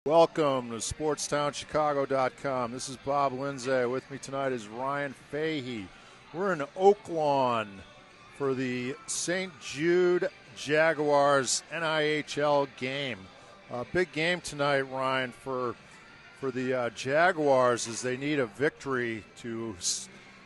Welcome to SportstownChicago.com. This is Bob Lindsay. With me tonight is Ryan Fahey. We're in Oaklawn for the St. Jude Jaguars NIHL game. Big game tonight, Ryan, for the Jaguars, as they need a victory to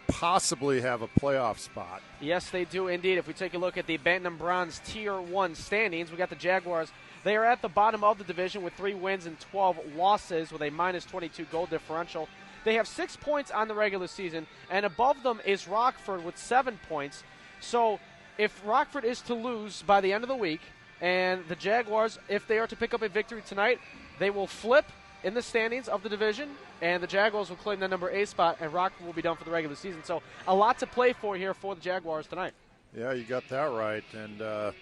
possibly have a playoff spot. Yes, they do indeed. If we take a look at the Bantam Bronze Tier 1 standings, we got the Jaguars. They are at the bottom of the division with 3 wins and 12 losses with a minus 22 goal differential. They have 6 points on the regular season, and above them is Rockford with 7 points. So if Rockford is to lose by the end of the week, and the Jaguars, if they are to pick up a victory tonight, they will flip in the standings of the division, and the Jaguars will claim the number 8 spot, and Rockford will be done for the regular season. So a lot to play for here for the Jaguars tonight. Yeah, you got that right. And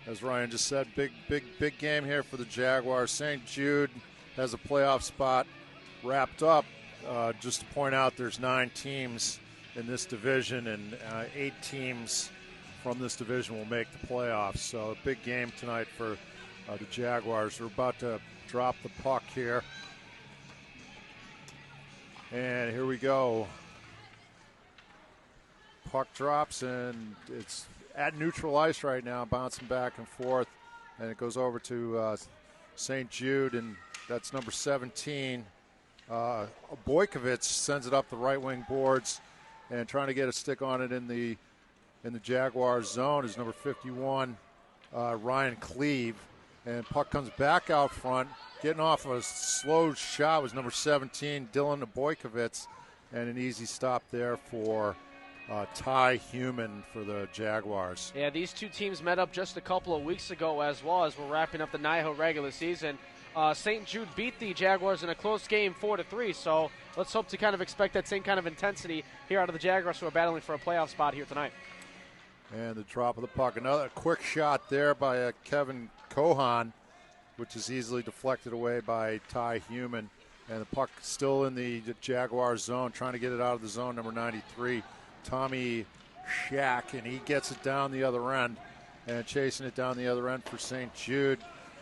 as Ryan just said, big game here for the Jaguars. St. Jude has a playoff spot wrapped up. Just to point out, there's 9 teams in this division, and 8 teams from this division will make the playoffs. So a big game tonight for the Jaguars. We're about to drop the puck here. And here we go. Puck drops, and it's at neutral ice right now, bouncing back and forth. And it goes over to St. Jude, and that's number 17. Boykovich sends it up the right wing boards, and trying to get a stick on it in the Jaguars zone is number 51, Ryan Cleve. And puck comes back out front. Getting off a slow shot was number 17, Dylan Boykovich, and an easy stop there for Ty Human for the Jaguars. Yeah, these two teams met up just a couple of weeks ago as well, as we're wrapping up the NIHL regular season. St. Jude beat the Jaguars in a close game 4-3, so let's hope to kind of expect that same kind of intensity here out of the Jaguars, who are battling for a playoff spot here tonight. And the drop of the puck. Another quick shot there by Kevin Cohan, which is easily deflected away by Ty Human. And the puck still in the Jaguars zone, trying to get it out of the zone, number 93, Tommy Shack, and he gets it down the other end, and chasing it down the other end for St. Jude.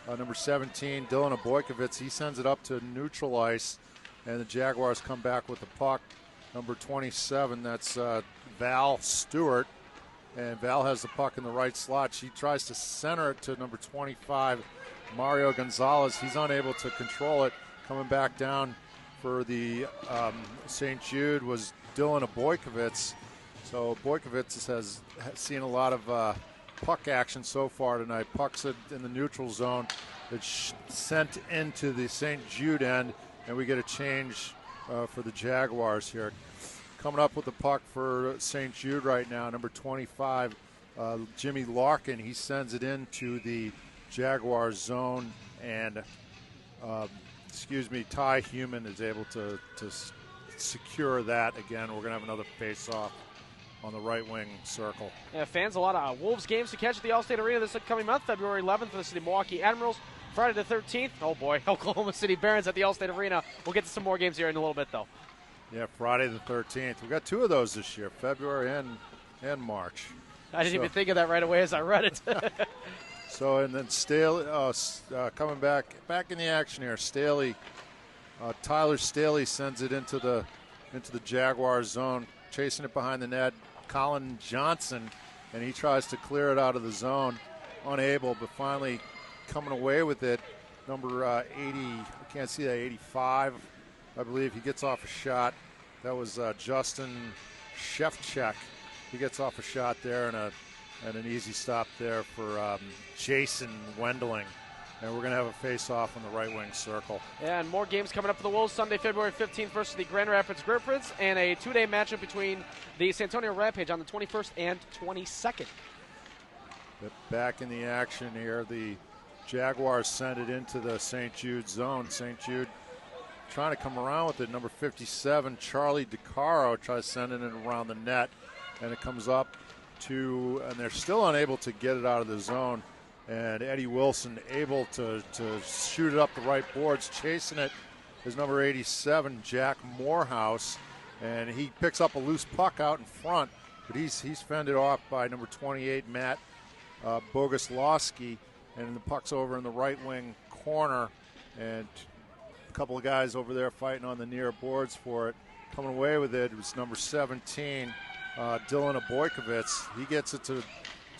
Number 17, Dylan Boykovich, he sends it up to neutral ice, and the Jaguars come back with the puck. Number 27, that's Val Stewart, and Val has the puck in the right slot. She tries to center it to number 25, Mario Gonzalez. He's unable to control it. Coming back down for the St. Jude was Dylan Boykovich. So Boykovich has seen a lot of puck action so far tonight. Puck's in the neutral zone. It's sent into the St. Jude end, and we get a change for the Jaguars here. Coming up with the puck for St. Jude right now, number 25, Jimmy Larkin. He sends it into the Jaguars zone, and Ty Human is able to secure that. Again, we're going to have another face-off on the right wing circle. Yeah, fans, a lot of Wolves games to catch at the Allstate Arena this upcoming month. February 11th for the City of Milwaukee Admirals. Friday the 13th, oh boy, Oklahoma City Barons at the Allstate Arena. We'll get to some more games here in a little bit, though. Yeah, Friday the 13th. We got 2 of those this year, February and March. I didn't even think of that right away as I read it. So, and then Staley coming back in the action here. Staley, Tyler Staley sends it into the Jaguars zone, chasing it behind the net. Colin Johnson, and he tries to clear it out of the zone, unable, but finally coming away with it. Number 80, I can't see that, 85, I believe. He gets off a shot. That was Justin Shevchuk. He gets off a shot there, and an easy stop there for Jason Wendling. And we're going to have a face-off on the right wing circle. Yeah, and more games coming up for the Wolves. Sunday, February 15th versus the Grand Rapids Griffins, and a 2-day matchup between the San Antonio Rampage on the 21st and 22nd. But back in the action here, the Jaguars send it into the St. Jude zone. St. Jude trying to come around with it. Number 57, Charlie DeCaro, tries sending it around the net, and it comes up to, and they're still unable to get it out of the zone. And Eddie Wilson able to shoot it up the right boards. Chasing it is number 87, Jack Morehouse. And he picks up a loose puck out in front, but he's fended off by number 28, Matt Boguslawski. And the puck's over in the right wing corner. And A couple of guys over there fighting on the near boards for it. Coming away with it was number 17, Dylan Abojkovitz. He gets it to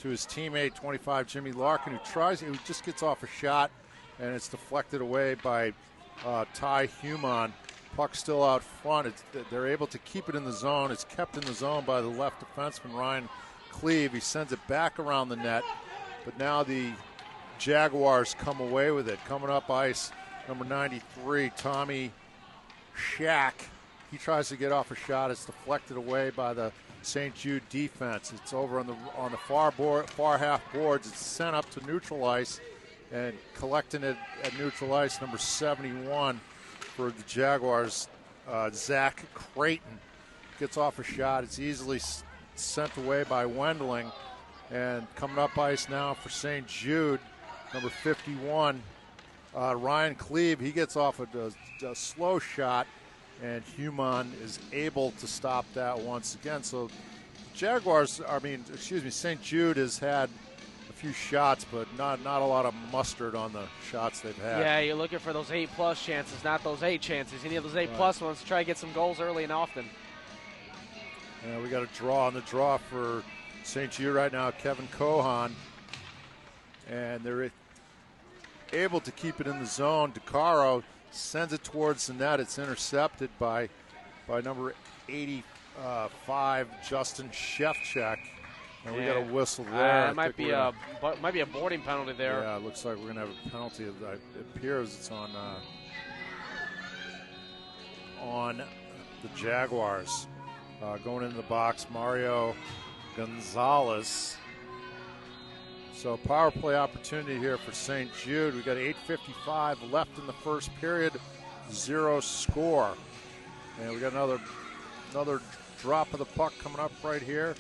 his teammate, 25, Jimmy Larkin, who just gets off a shot, and it's deflected away by Ty Human. Puck still out front. They're able to keep it in the zone. It's kept in the zone by the left defenseman, Ryan Cleve. He sends it back around the net, but now the Jaguars come away with it. Coming up ice, number 93, Tommy Shack. He tries to get off a shot. It's deflected away by the St. Jude defense. It's over on the far half boards. It's sent up to neutral ice, and collecting it at neutral ice, number 71 for the Jaguars, Zach Creighton, gets off a shot. It's easily sent away by Wendling, and coming up ice now for St. Jude, number 51, Ryan Cleve. He gets off a slow shot, and Human is able to stop that once again. So St. Jude has had a few shots, but not a lot of mustard on the shots they've had. Yeah, you're looking for those 8+ chances, not those 8 chances. You need those 8+ ones to try to get some goals early and often. Yeah, we got a draw on the draw for St. Jude right now, Kevin Cohan. And they're able to keep it in the zone. DeCaro sends it towards the net. It's intercepted by number 85, Justin Shevchuk. And we got a whistle there. It might be a boarding penalty there. Yeah, it looks like we're going to have a penalty. It appears it's on the Jaguars. Going into the box, Mario Gonzalez. So power play opportunity here for St. Jude. We got 8:55 left in the first period, 0 score. And we got another drop of the puck coming up right here.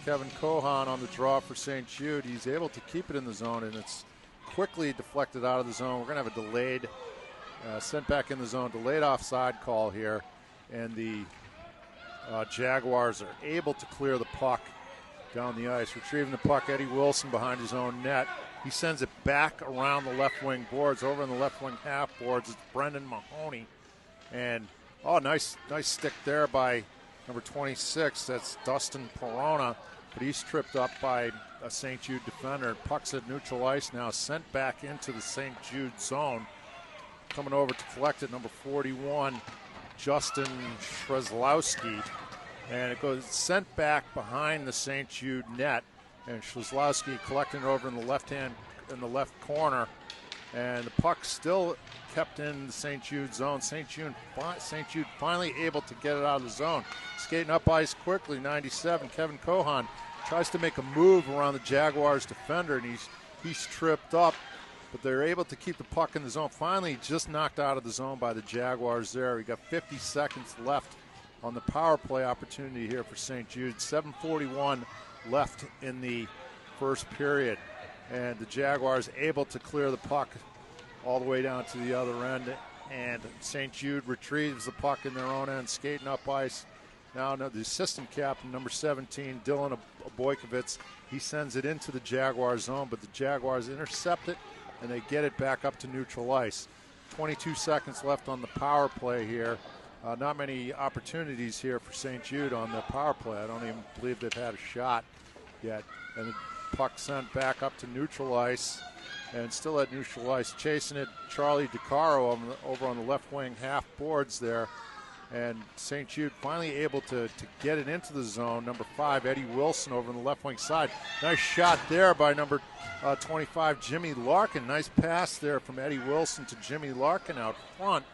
Kevin Cohan on the draw for St. Jude. He's able to keep it in the zone, and it's quickly deflected out of the zone. We're going to have a delayed, sent back in the zone, delayed offside call here. And the Jaguars are able to clear the puck down the ice. Retrieving the puck, Eddie Wilson behind his own net. He sends it back around the left wing boards. Over in the left wing half boards, it's Brendan Mahoney. And, nice stick there by number 26. That's Dustin Perona. But he's tripped up by a St. Jude defender. Puck's at neutral ice now, sent back into the St. Jude zone. Coming over to collect it, number 41, Justin Shreslowski. And it goes sent back behind the St. Jude net, and Shreslowski collecting it over in the left corner, and the puck still kept in the St. Jude zone. St. Jude finally able to get it out of the zone. Skating up ice quickly, 97, Kevin Cohan tries to make a move around the Jaguars defender, and he's tripped up, but they're able to keep the puck in the zone. Finally, just knocked out of the zone by the Jaguars there. We got 50 seconds left on the power play opportunity here for St. Jude. 7:41 left in the first period. And the Jaguars able to clear the puck all the way down to the other end. And St. Jude retrieves the puck in their own end, skating up ice. Now the assistant captain, number 17, Dylan Abojkovitz, he sends it into the Jaguar zone, but the Jaguars intercept it, and they get it back up to neutral ice. 22 seconds left on the power play here. Not many opportunities here for St. Jude on the power play. I don't even believe they've had a shot yet. And the puck sent back up to neutral ice, and still at neutral ice. Chasing it, Charlie DeCaro over on the left wing half boards there. And St. Jude finally able to get it into the zone. Number 5, Eddie Wilson over on the left wing side. Nice shot there by number 25, Jimmy Larkin. Nice pass there from Eddie Wilson to Jimmy Larkin out front.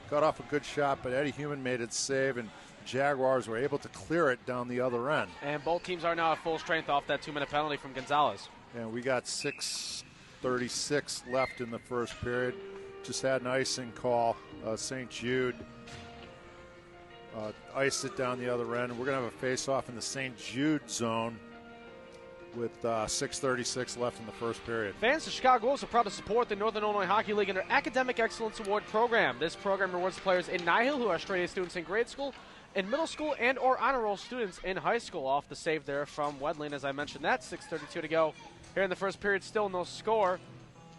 Got off a good shot, but Eddie Human made it save, and Jaguars were able to clear it down the other end. And both teams are now at full strength off that 2-minute penalty from Gonzalez. And we got 6:36 left in the first period. Just had an icing call. St. Jude iced it down the other end. We're going to have a face-off in the St. Jude zone with 6:36 left in the first period. Fans of Chicago Wolves are proud to support the Northern Illinois Hockey League and their Academic Excellence Award program. This program rewards players in Nihil who are straight-A students in grade school, in middle school, and or honor roll students in high school. Off the save there from Wedling, as I mentioned that. 6:32 to go here in the first period. Still no score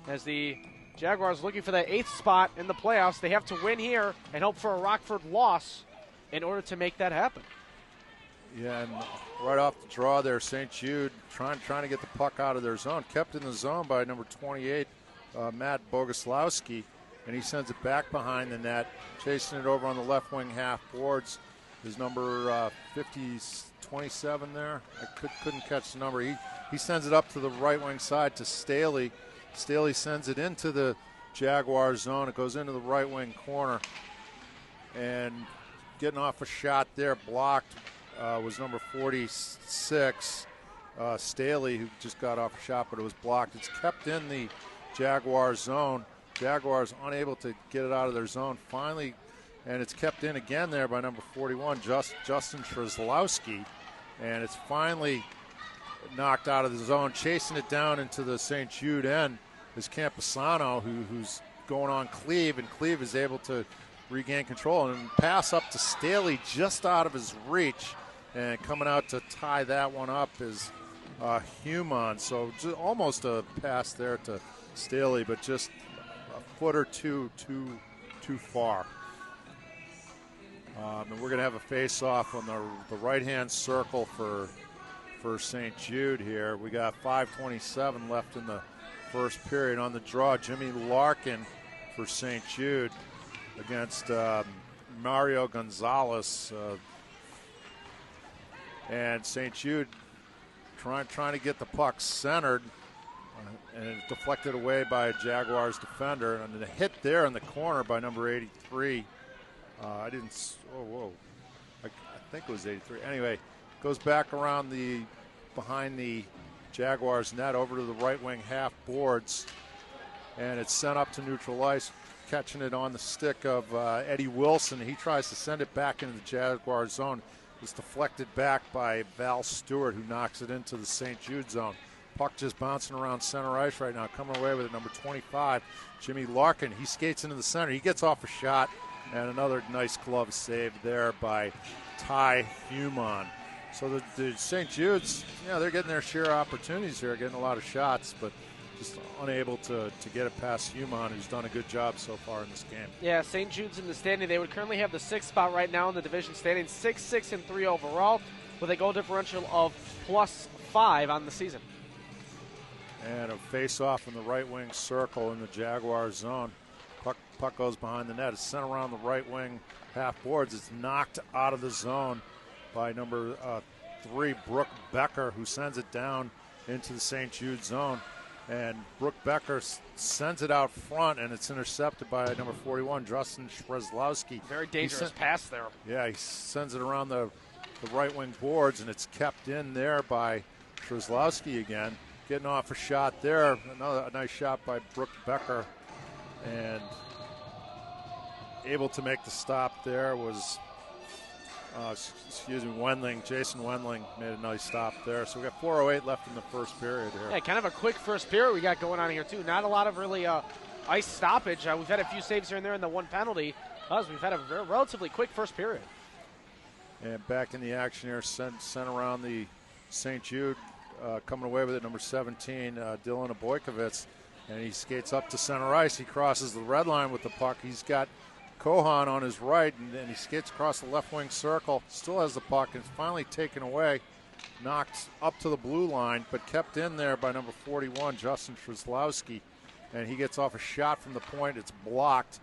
as the Jaguars looking for that 8th spot in the playoffs. They have to win here and hope for a Rockford loss in order to make that happen. Yeah, and right off the draw there, St. Jude trying to get the puck out of their zone. Kept in the zone by number 28, Matt Boguslawski, and he sends it back behind the net, chasing it over on the left wing half boards. His number 27 there. I couldn't catch the number. He sends it up to the right wing side to Staley. Staley sends it into the Jaguar zone. It goes into the right wing corner, and getting off a shot there, blocked. Was number 46, Staley, who just got off a shot, but it was blocked. It's kept in the Jaguar zone. Jaguars unable to get it out of their zone finally, and it's kept in again there by number 41, Justin Trzlowski, and it's finally knocked out of the zone. Chasing it down into the St. Jude end is Camposano, who's going on Cleve, and Cleve is able to regain control and pass up to Staley just out of his reach. And coming out to tie that one up is Human. So just almost a pass there to Staley, but just a foot or two too far. And we're going to have a face-off on the right-hand circle for St. Jude here. We got 5:27 left in the first period. On the draw, Jimmy Larkin for St. Jude against Mario Gonzalez. And St. Jude trying to get the puck centered, and it deflected away by a Jaguars defender. And the hit there in the corner by number 83. I think it was 83. Anyway, goes back around behind the Jaguars net over to the right wing half boards, and it's sent up to neutral ice, catching it on the stick of Eddie Wilson. He tries to send it back into the Jaguar zone. It's deflected back by Val Stewart, who knocks it into the St. Jude zone. Puck just bouncing around center ice right now. Coming away with it, number 25, Jimmy Larkin. He skates into the center. He gets off a shot, and another nice glove save there by Ty Human. So the St. Jude's, they're getting their share of opportunities here, getting a lot of shots, but just unable to get it past Human, who's done a good job so far in this game. Yeah, St. Jude's in the standing. They would currently have the 6th spot right now in the division standing, 6-6-3 overall, with a goal differential of +5 on the season. And a face-off in the right wing circle in the Jaguar zone. Puck goes behind the net. It's sent around the right wing half boards. It's knocked out of the zone by number 3, Brooke Becker, who sends it down into the St. Jude zone. And Brooke Becker sends it out front, and it's intercepted by number 41, Justin Trzlowski. Very dangerous pass there. Yeah, he sends it around the right wing boards, and it's kept in there by Trzlowski again. Getting off a shot there. A nice shot by Brooke Becker. And able to make the stop there was Wendling. Jason Wendling made a nice stop there. So we got 4:08 left in the first period here. Yeah, kind of a quick first period we got going on here, too. Not a lot of really ice stoppage. We've had a few saves here and there in the one penalty. We've had a relatively quick first period. And back in the action here, sent around the St. Jude, coming away with it, number 17, Dylan Aboykovitz. And he skates up to center ice. He crosses the red line with the puck. He's got Kohan on his right, and he skates across the left wing circle. Still has the puck, and it's finally taken away. Knocked up to the blue line, but kept in there by number 41, Justin Trzlowski. And he gets off a shot from the point. It's blocked,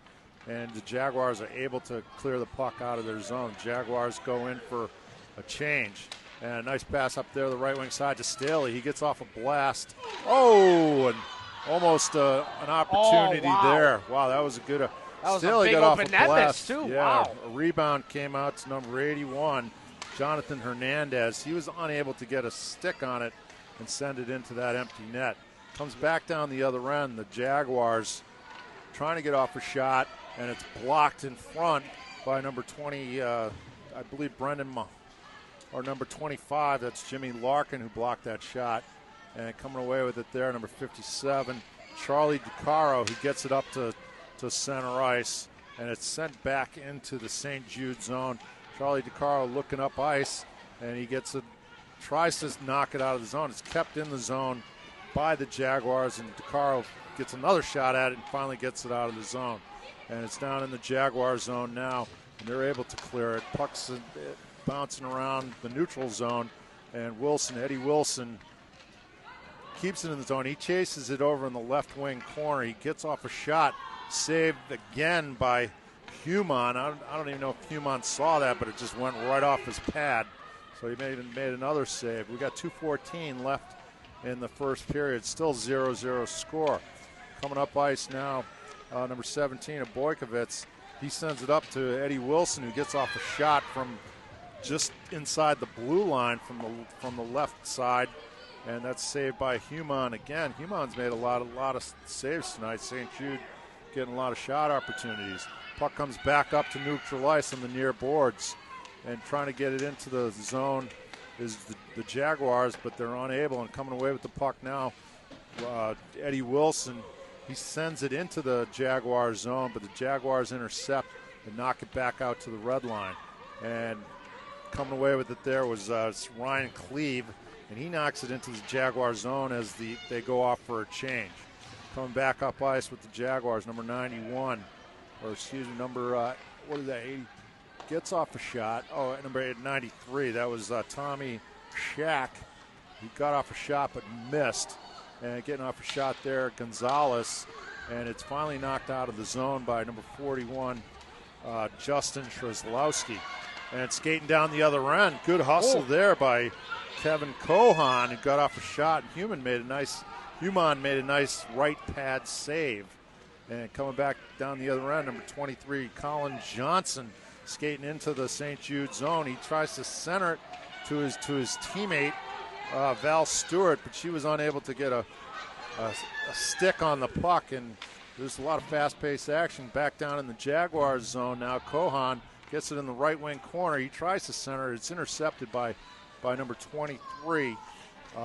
and the Jaguars are able to clear the puck out of their zone. Jaguars go in for a change. And a nice pass up there, the right wing side to Staley. He gets off a blast. And almost an opportunity there. Wow, that was a good. That was Staley a big got off open a net blast. too. Yeah, Wow. A rebound came out to number 81, Jonathan Hernandez. He was unable to get a stick on it and send it into that empty net. Comes back down the other end. The Jaguars trying to get off a shot, and it's blocked in front by number 20, I believe Brendan, or number 25. That's Jimmy Larkin who blocked that shot. And coming away with it there, number 57, Charlie DeCaro, who gets it up to center ice, and it's sent back into the St. Jude zone. Charlie DeCaro looking up ice, and he tries to knock it out of the zone. It's kept in the zone by the Jaguars, and DeCaro gets another shot at it and finally gets it out of the zone. And it's down in the Jaguar zone now, and they're able to clear it. Puck's bouncing around the neutral zone, and Eddie Wilson, keeps it in the zone. He chases it over in the left wing corner. He gets off a shot, saved again by Human. I don't even know if Human saw that, but it just went right off his pad. So he made another save. We got 2:14 left in the first period. Still 0-0 score. Coming up ice now, number 17, Boykovitz. He sends it up to Eddie Wilson, who gets off a shot from just inside the blue line from the left side, and that's saved by Human again. Human's made a lot of saves tonight. St. Jude getting a lot of shot opportunities. Puck comes back up to neutral ice on the near boards, and trying to get it into the zone is the Jaguars, but they're unable, and coming away with the puck now, Eddie Wilson. He sends it into the Jaguars zone, but the Jaguars intercept and knock it back out to the red line. And coming away with it there was Ryan Cleve, and he knocks it into the Jaguar zone as they go off for a change. Coming back up ice with the Jaguars, number 91, or excuse me, number, 80? Gets off a shot. Oh, number 93, that was Tommy Shack. He got off a shot but missed. And getting off a shot there, Gonzalez, and it's finally knocked out of the zone by number 41, Justin Strzelowski. And skating down the other end, good hustle there by Kevin Cohan, who got off a shot. Human made a nice right pad save. And coming back down the other end, number 23, Colin Johnson, skating into the St. Jude zone. He tries to center it to his teammate, Val Stewart, but she was unable to get a stick on the puck, and there's a lot of fast-paced action back down in the Jaguars zone now. Cohan gets it in the right wing corner. He tries to center it. It's intercepted by number 23.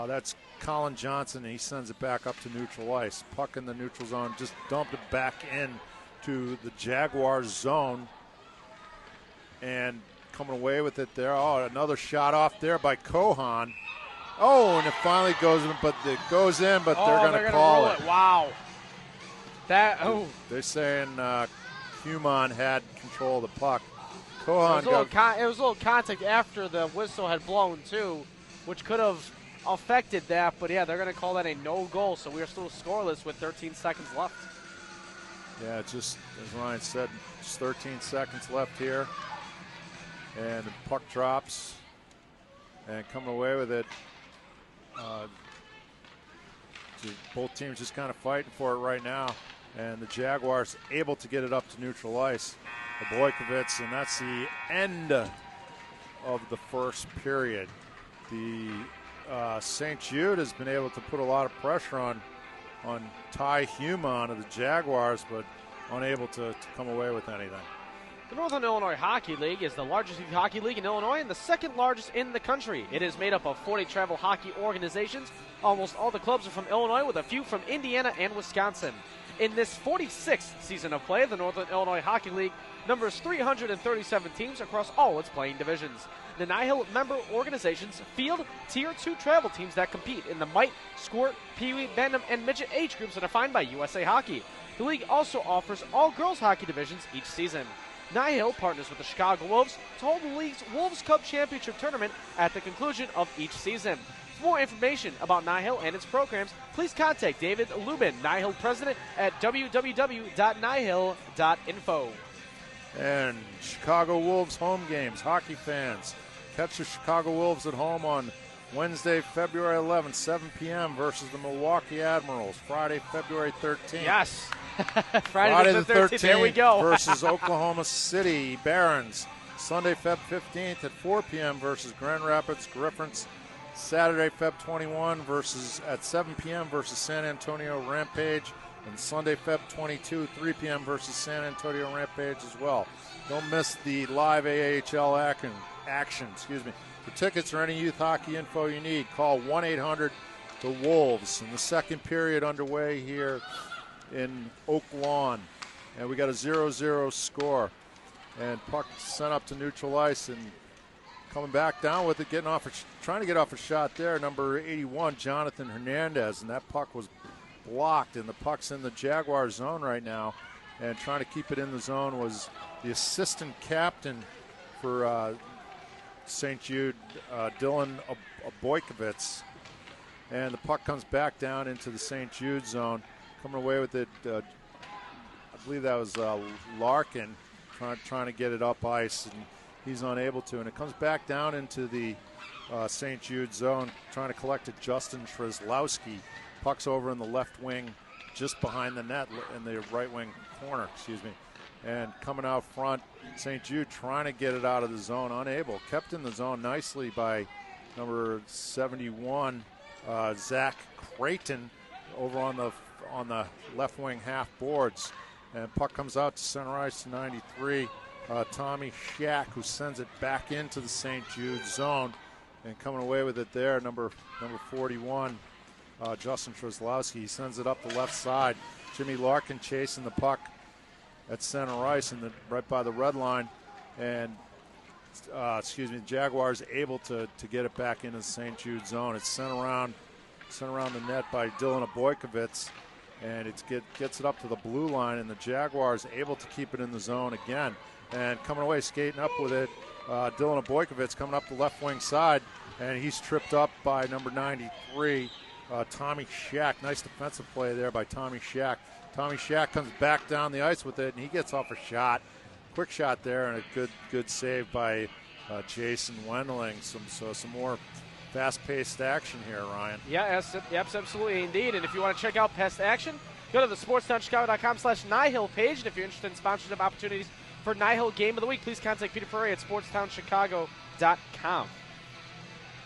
That's Colin Johnson, and he sends it back up to neutral ice. Puck in the neutral zone, just dumped it back in to the Jaguars zone, and coming away with it there. Oh, another shot off there by Cohan. Oh, and it finally goes in, but they're going to call it. Wow. They're saying Human had control of the puck. Cohan it was a little contact after the whistle had blown, too, which could have affected that. But, yeah, they're going to call that a no-goal, so we are still scoreless with 13 seconds left. Yeah, just as Ryan said, just 13 seconds left here. And the puck drops, and coming away with it. Both teams just kind of fighting for it right now, and the Jaguars able to get it up to neutral ice. The Boykovitz, and that's the end of the first period. The St. Jude has been able to put a lot of pressure on Ty Human of the Jaguars, but unable to come away with anything. The Northern Illinois Hockey League is the largest youth hockey league in Illinois and the second largest in the country. It is made up of 40 travel hockey organizations. Almost all the clubs are from Illinois, with a few from Indiana and Wisconsin. In this 46th season of play, the Northern Illinois Hockey League numbers 337 teams across all its playing divisions. The NIHIL member organizations field Tier 2 travel teams that compete in the Mite, Squirt, Pee-wee, Bantam, and Midget age groups that are defined by USA Hockey. The league also offers all girls hockey divisions each season. NIHIL partners with the Chicago Wolves to hold the league's Wolves Cup Championship tournament at the conclusion of each season. For more information about NIHIL and its programs, please contact David Lubin, NIHIL president, at www.nihil.info. And Chicago Wolves home games, hockey fans. Catch the Chicago Wolves at home on Wednesday, February 11th, 7 p.m. versus the Milwaukee Admirals. Friday, February 13th. Yes. Friday the 13th there we go. versus Oklahoma City Barons. Sunday, Feb 15th at 4 p.m. versus Grand Rapids Griffins. Saturday, Feb 21 at 7 p.m. versus San Antonio Rampage. And Sunday, Feb 22, 3 p.m. versus San Antonio Rampage as well. Don't miss the live AHL action. For tickets or any youth hockey info you need, call 1-800-THE-WOLVES. And the second period underway here in Oak Lawn. And we got a 0-0 score. And puck sent up to neutral ice, and coming back down with it, trying to get off a shot there, number 81, Jonathan Hernandez. And that puck was blocked, and the puck's in the Jaguar zone right now. And trying to keep it in the zone was the assistant captain for St. Jude, Dylan Boykovitz. And the puck comes back down into the St. Jude zone. Coming away with it, I believe that was Larkin trying to get it up ice, and he's unable to. And it comes back down into the St. Jude zone, trying to collect it. Justin Trezlowski. Puck's over in the left wing, just behind the net in the right wing corner, And coming out front, St. Jude trying to get it out of the zone, unable. Kept in the zone nicely by number 71, Zach Creighton, over on the left wing half boards. And puck comes out to center ice to 93. Tommy Shack, who sends it back into the St. Jude zone. And coming away with it there, number 41, Justin Trezlowski. He sends it up the left side. Jimmy Larkin chasing the puck at center ice right by the red line. And, the Jaguars able to get it back into the St. Jude zone. It's sent around the net by Dylan Boykovitz. And it gets it up to the blue line, and the Jaguars able to keep it in the zone again. And coming away, skating up with it, Dylan Boykovitz coming up the left wing side, and he's tripped up by number 93, Tommy Shack. Nice defensive play there by Tommy Shack. Tommy Shack comes back down the ice with it, and he gets off a shot. Quick shot there, and a good save by Jason Wendling. Some more fast-paced action here, Ryan. Yeah, yes, absolutely, indeed. And if you want to check out past action, go to the SportsTownChicago.com/Nihill page. And if you're interested in sponsorship opportunities for Nihill Game of the Week, please contact Peter Ferre at SportsTownChicago.com.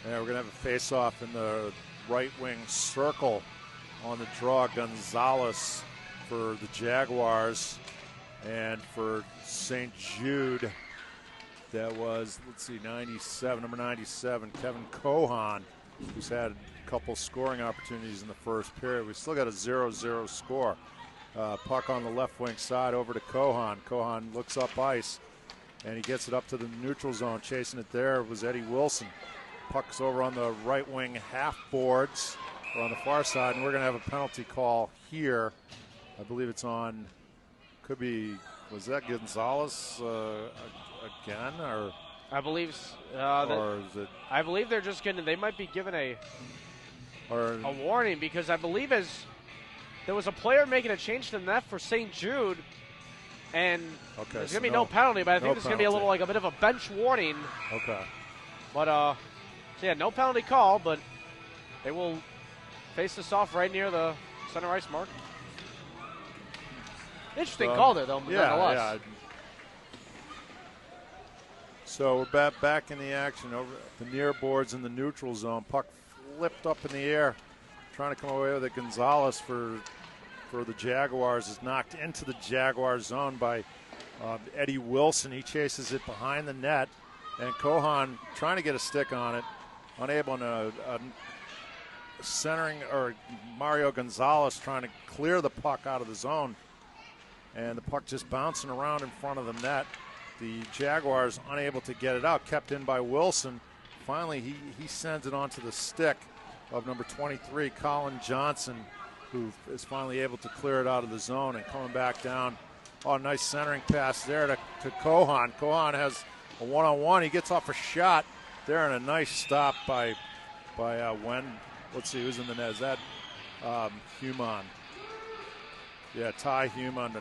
Yeah, we're going to have a face-off in the right wing circle on the draw. Gonzalez for the Jaguars, and for St. Jude, that was, number 97, Kevin Cohan, who's had a couple scoring opportunities in the first period. We still got a 0-0 score. Puck on the left wing side over to Cohan. Cohan looks up ice, and he gets it up to the neutral zone. Chasing it there was Eddie Wilson. Puck's over on the right wing half boards, or on the far side, and we're going to have a penalty call here. I believe it's on, was that Gonzalez again, or? I believe, or is it? I believe they're just they might be given a warning, because I believe there was a player making a change to the net for St. Jude, and there's going to be no penalty, but I think there's going to be a bit of a bench warning. Okay. But, no penalty call, but they will face this off right near the center ice mark. Interesting call there, though, nonetheless. Yeah. So we're back in the action over the near boards in the neutral zone. Puck flipped up in the air, trying to come away with it. Gonzalez for the Jaguars is knocked into the Jaguar zone by Eddie Wilson. He chases it behind the net, and Cohan trying to get a stick on it, unable. And centering, or Mario Gonzalez trying to clear the puck out of the zone, and the puck just bouncing around in front of the net. The Jaguars unable to get it out, kept in by Wilson. Finally, he sends it onto the stick of number 23, Colin Johnson, who is finally able to clear it out of the zone and coming back down. Oh, nice centering pass there to Cohan. Cohan has a one-on-one. He gets off a shot there, and a nice stop by let's see who's in the net. Is that Human? Yeah, Ty Human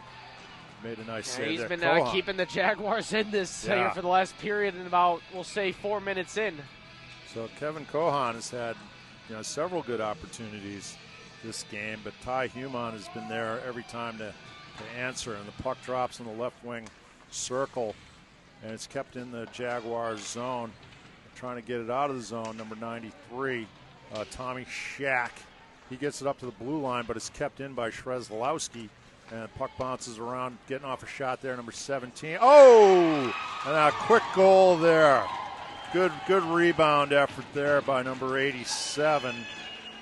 made a nice save. He's there. been keeping the Jaguars in this here for the last period, and about, we'll say, 4 minutes in. So Kevin Cohan has had several good opportunities this game, but Ty Human has been there every time to answer, and the puck drops in the left wing circle, and it's kept in the Jaguars zone. Trying to get it out of the zone, number 93, Tommy Shack. He gets it up to the blue line, but it's kept in by Trezlowski, and the puck bounces around, getting off a shot there, number 17. Oh, and a quick goal there. Good rebound effort there by number 87.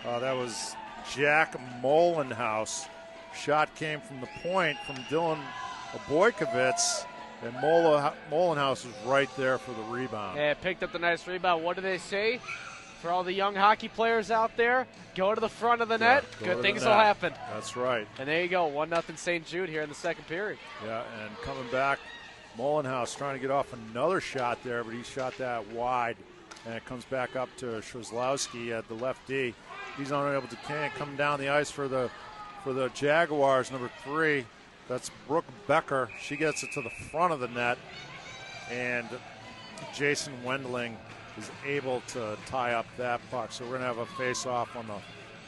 That was Jack Molenhouse. Shot came from the point from Dylan Boykovitz, and Molenhouse was right there for the rebound. Yeah, picked up the nice rebound. What do they say? For all the young hockey players out there, go to the front of the net. Good things will happen. That's right. And there you go, 1-0 St. Jude here in the second period. Yeah, and coming back, Mullenhouse trying to get off another shot there, but he shot that wide. And it comes back up to Szlowski at the left D. He's unable to come down the ice for the Jaguars, number 3. That's Brooke Becker. She gets it to the front of the net. And Jason Wendling is able to tie up that puck. So we're going to have a face-off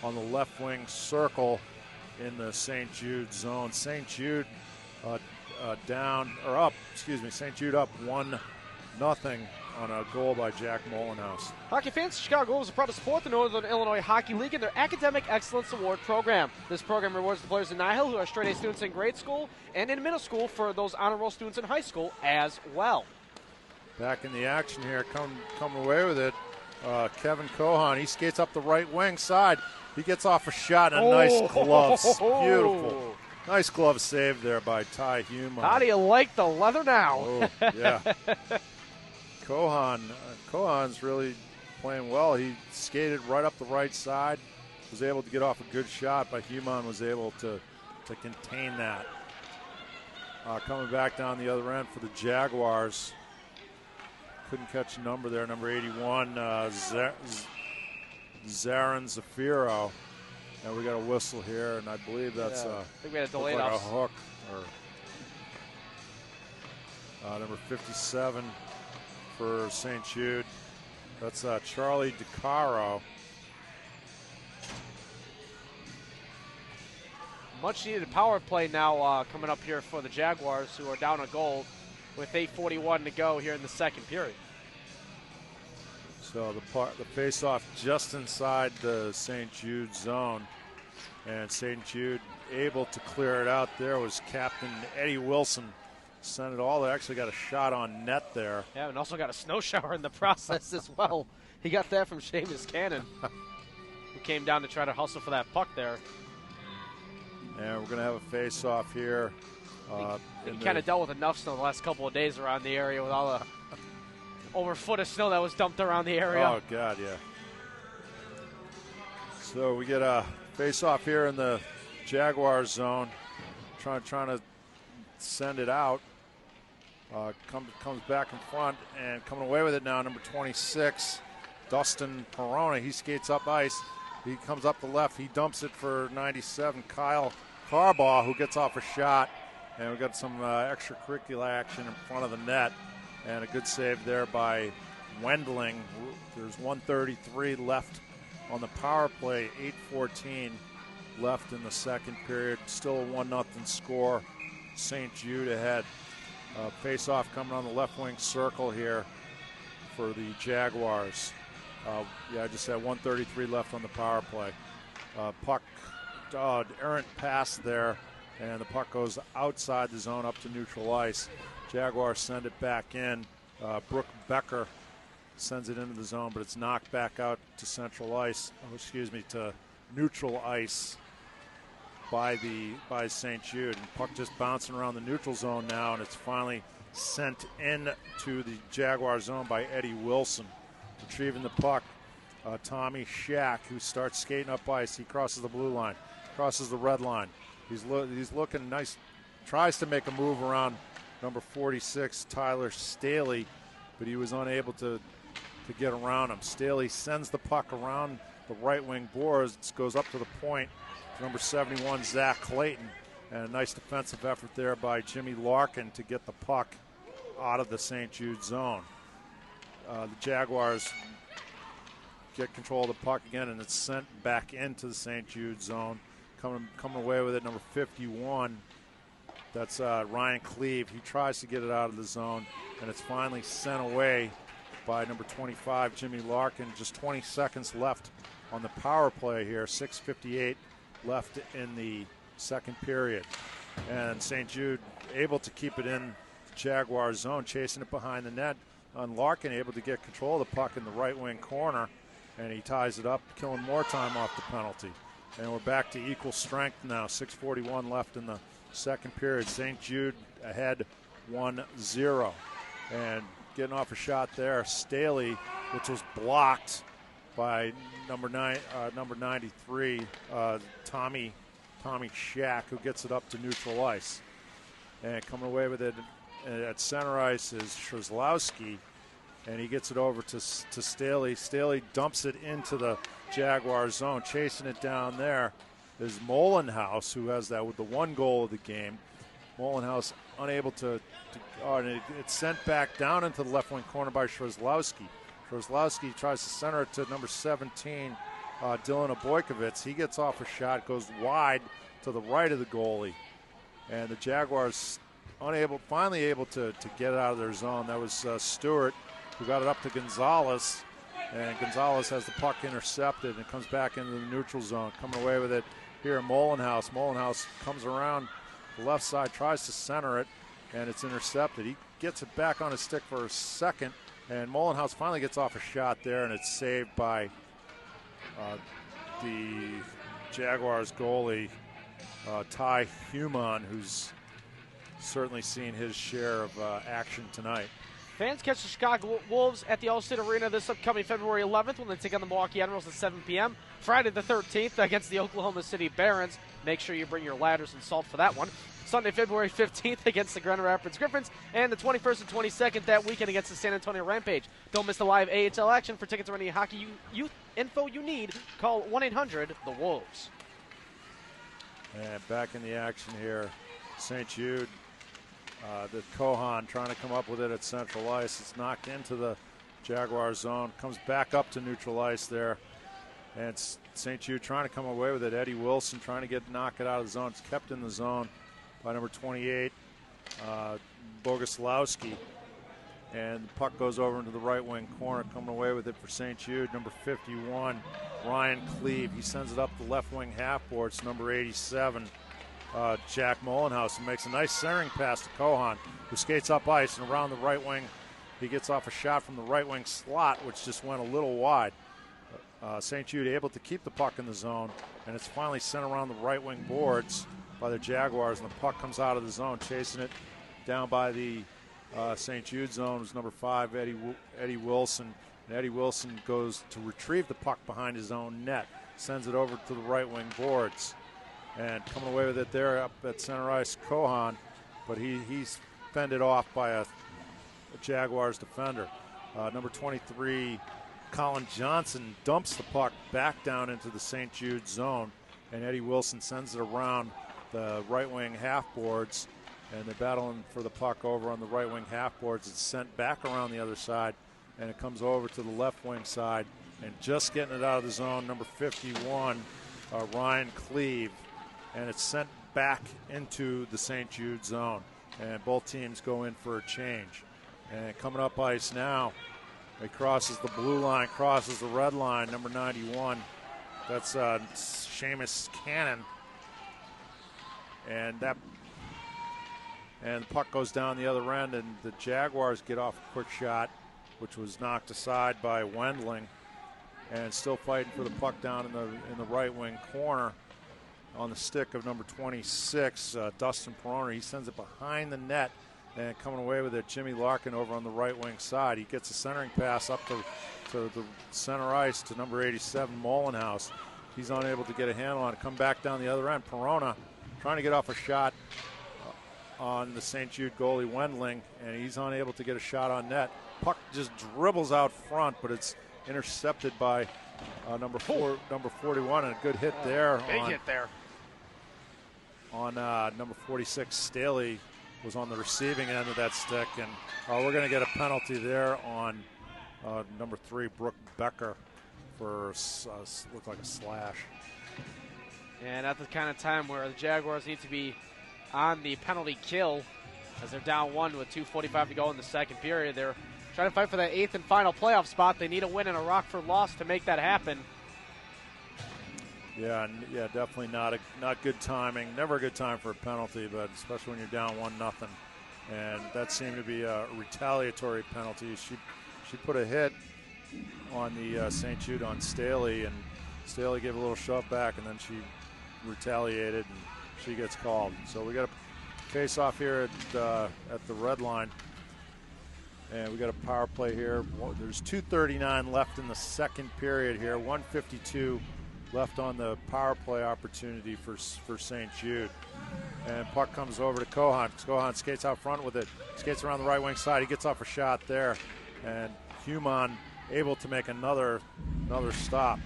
on the left wing circle in the St. Jude zone. St. Jude St. Jude up 1-0 on a goal by Jack Mullenhouse. Hockey fans, Chicago Wolves are proud to support the Northern Illinois Hockey League and their Academic Excellence Award program. This program rewards the players in Nihil who are straight-A students in grade school and in middle school for those honor roll students in high school as well. Back in the action here, coming away with it, Kevin Cohan. He skates up the right wing side. He gets off a shot and a nice glove. Beautiful. Nice glove save there by Ty Human. How do you like the leather now? Oh, yeah. Cohan's really playing well. He skated right up the right side, was able to get off a good shot, but Human was able to contain that. Coming back down the other end for the Jaguars. Couldn't catch a number there, number 81, Zarin Zafiro. And we got a whistle here, and I believe that's I think we had a delayed like a hook. Or number 57 for St. Jude. That's Charlie DeCaro. Much needed power play now coming up here for the Jaguars, who are down a goal with 8:41 to go here in the second period. So the face-off just inside the St. Jude zone. And St. Jude able to clear it out there was Captain Eddie Wilson. Sent it all. They actually got a shot on net there. Yeah, and also got a snow shower in the process as well. He got that from Seamus Cannon, who came down to try to hustle for that puck there. And we're going to have a face-off here. He kind of dealt with enough snow the last couple of days around the area with all the over a foot of snow that was dumped around the area. Oh, God, yeah. So we get a face-off here in the Jaguars zone. Trying to send it out. Comes back in front and coming away with it now, number 26, Dustin Perona. He skates up ice. He comes up the left. He dumps it for 97, Kyle Carbaugh, who gets off a shot. And we got some extracurricular action in front of the net. And a good save there by Wendling. There's 1:33 left on the power play, 8:14 left in the second period. Still a 1-0 score. St. Jude ahead. Face-off coming on the left wing circle here for the Jaguars. I just had 1:33 left on the power play. Puck, errant pass there, and the puck goes outside the zone up to neutral ice. Jaguars send it back in. Brooke Becker sends it into the zone, but it's knocked back out to to neutral ice by St. Jude. And puck just bouncing around the neutral zone now, and it's finally sent in to the Jaguar zone by Eddie Wilson. Retrieving the puck, Tommy Shack, who starts skating up ice. He crosses the blue line, crosses the red line. He's looking nice, tries to make a move around number 46, Tyler Staley, but he was unable to get around him. Staley sends the puck around the right wing boards. It goes up to the point. Number 71, Zach Clayton. And a nice defensive effort there by Jimmy Larkin to get the puck out of the St. Jude zone. The Jaguars get control of the puck again, and it's sent back into the St. Jude zone. Coming away with it, number 51. That's Ryan Cleve. He tries to get it out of the zone, and it's finally sent away by number 25, Jimmy Larkin. Just 20 seconds left on the power play here. 6:58 left in the second period. And St. Jude able to keep it in the Jaguar zone, chasing it behind the net. And Larkin able to get control of the puck in the right wing corner, and he ties it up, killing more time off the penalty. And we're back to equal strength now. 6:41 left in the second period. St. Jude ahead 1-0. And getting off a shot there, Staley, which was blocked by number 93, Tommy Shack, who gets it up to neutral ice. And coming away with it at center ice is Strzelowski, and he gets it over to Staley. Staley dumps it into the Jaguar zone. Chasing it down there is Molenhouse, who has that with the one goal of the game. Molenhouse unable to and it's sent back down into the left wing corner by Strzelowski. Strzelowski tries to center it to number 17, Dylan Obojkovitz. He gets off a shot, goes wide to the right of the goalie. And the Jaguars finally able to get it out of their zone. That was Stewart, who got it up to Gonzalez. And Gonzalez has the puck intercepted and comes back into the neutral zone. Coming away with it here, Molenhouse. Molenhouse comes around the left side, tries to center it, and it's intercepted. He gets it back on his stick for a second, and Molenhouse finally gets off a shot there, and it's saved by the Jaguars goalie, Ty Human, who's certainly seen his share of action tonight. Fans catch the Chicago Wolves at the Allstate Arena this upcoming February 11th when they take on the Milwaukee Admirals at 7 p.m. Friday the 13th against the Oklahoma City Barons. Make sure you bring your ladders and salt for that one. Sunday, February 15th against the Grand Rapids Griffins, and the 21st and 22nd that weekend against the San Antonio Rampage. Don't miss the live AHL action. For tickets or any hockey youth info you need, call 1-800-THE-WOLVES. And back in the action here, St. Jude. The Kohan trying to come up with it at central ice. It's knocked into the Jaguar zone. Comes back up to neutral ice there. And it's St. Jude trying to come away with it. Eddie Wilson trying to knock it out of the zone. It's kept in the zone by number 28, Boguslawski. And the puck goes over into the right wing corner. Coming away with it for St. Jude, number 51, Ryan Cleve. He sends it up the left wing half board. It's number 87. Jack Molenhouse, and makes a nice centering pass to Kohan, who skates up ice and around the right wing. He gets off a shot from the right wing slot, which just went a little wide. St. Jude able to keep the puck in the zone, and it's finally sent around the right wing boards by the Jaguars, and the puck comes out of the zone. Chasing it down by the St. Jude zone was number 5, Eddie Wilson. And Eddie Wilson goes to retrieve the puck behind his own net, sends it over to the right wing boards. And coming away with it there up at center ice, Kohan, but he's fended off by a Jaguars defender. Number 23, Colin Johnson, dumps the puck back down into the St. Jude zone, and Eddie Wilson sends it around the right wing half boards, and they're battling for the puck over on the right wing half boards. It's sent back around the other side, and it comes over to the left wing side, and just getting it out of the zone, number 51, Ryan Cleve. And it's sent back into the St. Jude zone. And both teams go in for a change. And coming up ice now, he crosses the blue line, crosses the red line, number 91. That's Seamus Cannon. And the puck goes down the other end, and the Jaguars get off a quick shot, which was knocked aside by Wendling. And still fighting for the puck down in the right wing corner. On the stick of number 26, Dustin Perona. He sends it behind the net, and coming away with it, Jimmy Larkin over on the right wing side. He gets a centering pass up to the center ice to number 87, Molenhouse. He's unable to get a handle on it. Come back down the other end. Perona trying to get off a shot on the St. Jude goalie, Wendling, and he's unable to get a shot on net. Puck just dribbles out front, but it's intercepted by number 41, and a good hit there. Big hit there. On number 46, Staley was on the receiving end of that stick, and we're going to get a penalty there on number 3, Brooke Becker, for looked like a slash. And at the kind of time where the Jaguars need to be on the penalty kill, as they're down 1 with 2:45 to go in the second period. They're trying to fight for that 8th and final playoff spot. They need a win and a Rockford loss to make that happen. Yeah, definitely not good timing. Never a good time for a penalty, but especially when you're down 1-0. And that seemed to be a retaliatory penalty. She put a hit on the St. Jude on Staley, and Staley gave a little shove back, and then she retaliated, and she gets called. So we got a face-off here at the red line. And we got a power play here. There's 2:39 left in the second period here. 1:52 left on the power play opportunity for St. Jude. And puck comes over to Kohan. Kohan skates out front with it. Skates around the right wing side. He gets off a shot there. And Human able to make another stop.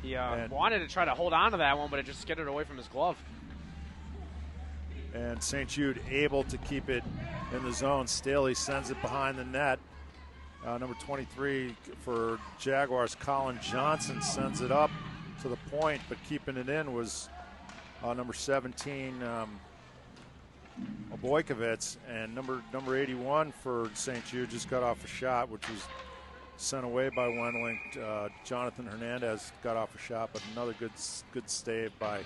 He wanted to try to hold on to that one, but it just skidded away from his glove. And St. Jude able to keep it in the zone. Staley sends it behind the net. Number 23 for Jaguars, Colin Johnson, sends it up to the point, but keeping it in was number 17, Obojkovitz, and number 81 for St. Jude just got off a shot, which was sent away by Wendling. Jonathan Hernandez got off a shot, but another good save by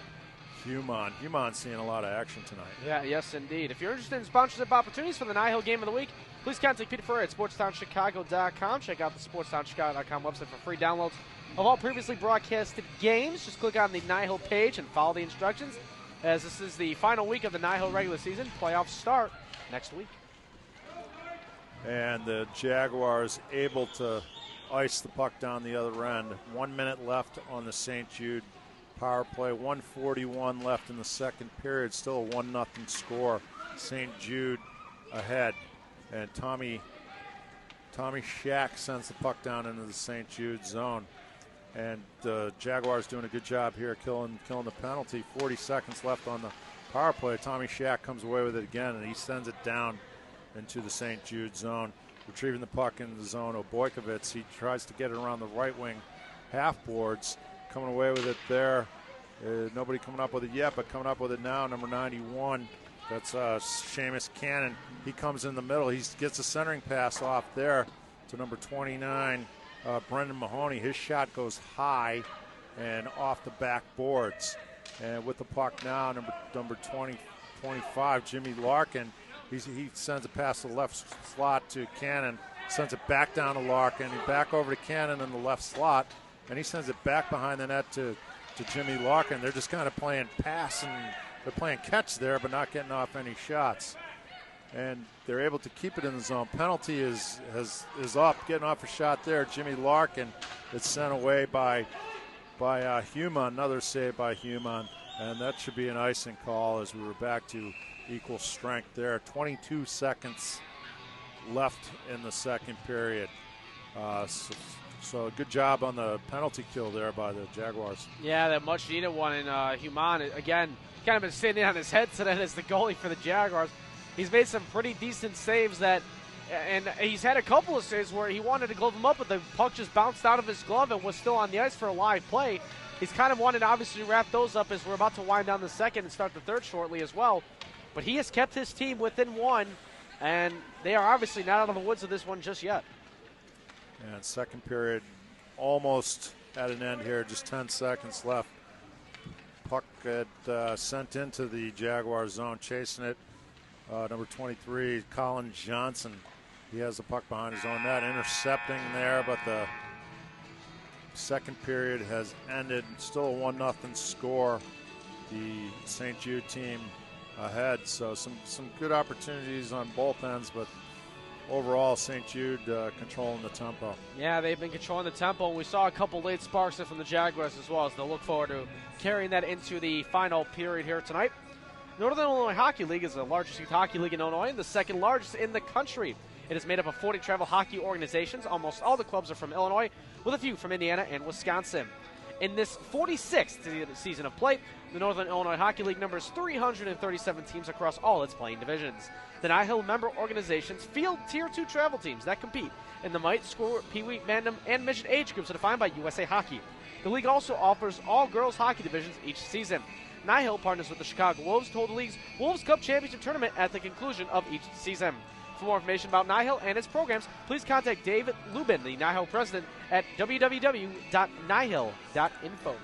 Human. Human's seeing a lot of action tonight. Yeah, yes, indeed. If you're interested in sponsorship opportunities for the Nihil Game of the Week, please contact Peter Ferrer at SportsTownChicago.com. Check out the SportsTownChicago.com website for free downloads of all previously broadcasted games. Just click on the Nihil page and follow the instructions, as this is the final week of the Nihil regular season. Playoffs start next week. And the Jaguars able to ice the puck down the other end. 1 minute left on the St. Jude power play. 1:41 left in the second period. Still a 1-0 score. St. Jude ahead. And Tommy Shack sends the puck down into the St. Jude zone. And the Jaguars doing a good job here killing the penalty. 40 seconds left on the power play. Tommy Shack comes away with it again, and he sends it down into the St. Jude zone. Retrieving the puck in the zone, Obojkovitz, he tries to get it around the right wing half boards. Coming away with it there. Nobody coming up with it yet, but coming up with it now, number 91. That's Seamus Cannon. He comes in the middle. He gets a centering pass off there to number 29, Brendan Mahoney. His shot goes high and off the back boards. And with the puck now, number 25, Jimmy Larkin. He sends a pass to the left slot to Cannon. Sends it back down to Larkin. Back over to Cannon in the left slot. And he sends it back behind the net to Jimmy Larkin. They're just kind of playing pass, and they're playing catch there, but not getting off any shots. And they're able to keep it in the zone. Penalty is up, getting off a shot there. Jimmy Larkin. It's sent away by Human. Another save by Human. And that should be an icing call as we were back to equal strength there. 22 seconds left in the second period. So a good job on the penalty kill there by the Jaguars. Yeah, that much needed one. And Human, again, kind of been sitting on his head today as the goalie for the Jaguars. He's made some pretty decent saves and he's had a couple of saves where he wanted to glove him up, but the puck just bounced out of his glove and was still on the ice for a live play. He's kind of wanted to obviously wrap those up as we're about to wind down the second and start the third shortly as well. But he has kept his team within one, and they are obviously not out of the woods of this one just yet. And second period almost at an end here, just 10 seconds left. Puck sent into the Jaguar zone, chasing it. Number 23, Colin Johnson. He has the puck behind his own net, intercepting there, but the second period has ended. Still a 1-0 score. The St. Jude team ahead, so some good opportunities on both ends, but overall St. Jude controlling the tempo. Yeah, they've been controlling the tempo, and we saw a couple late sparks from the Jaguars as well, as they'll look forward to carrying that into the final period here tonight. Northern Illinois Hockey League is the largest youth hockey league in Illinois and the second largest in the country. It is made up of 40 travel hockey organizations. Almost all the clubs are from Illinois, with a few from Indiana and Wisconsin. In this 46th season of play, the Northern Illinois Hockey League numbers 337 teams across all its playing divisions. The Nihil member organizations field Tier 2 travel teams that compete in the Mite, School, Pee-wee, Mandem, and Midget age groups defined by USA Hockey. The league also offers all girls hockey divisions each season. Nihil partners with the Chicago Wolves to hold the league's Wolves Cup Championship Tournament at the conclusion of each season. For more information about Nihil and its programs, please contact David Lubin, the Nihil president, at www.nihil.info.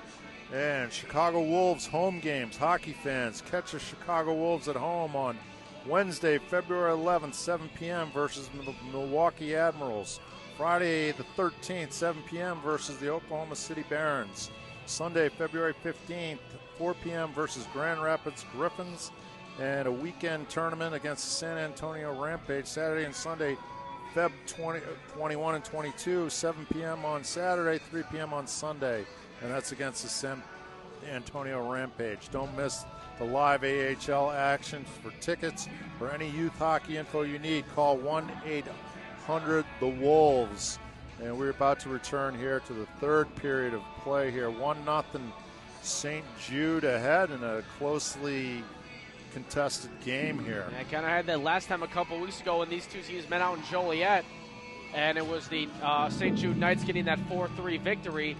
And Chicago Wolves home games. Hockey fans, catch the Chicago Wolves at home on Wednesday, February 11th, 7 p.m. versus the Milwaukee Admirals. Friday the 13th, 7 p.m. versus the Oklahoma City Barons. Sunday, February 15th, 4 p.m. versus Grand Rapids Griffins. And a weekend tournament against the San Antonio Rampage Saturday and Sunday, Feb 21 and 22, 7 p.m. on Saturday, 3 p.m. on Sunday. And that's against the San Antonio Rampage. Don't miss the live AHL action. For tickets or any youth hockey info you need, call 1-800-THE-WOLVES. And we're about to return here to the third period of play here. 1-0 St. Jude ahead in a closely contested game here. I kind of had that last time a couple weeks ago when these two teams met out in Joliet, and it was the St. Jude Knights getting that 4-3 victory.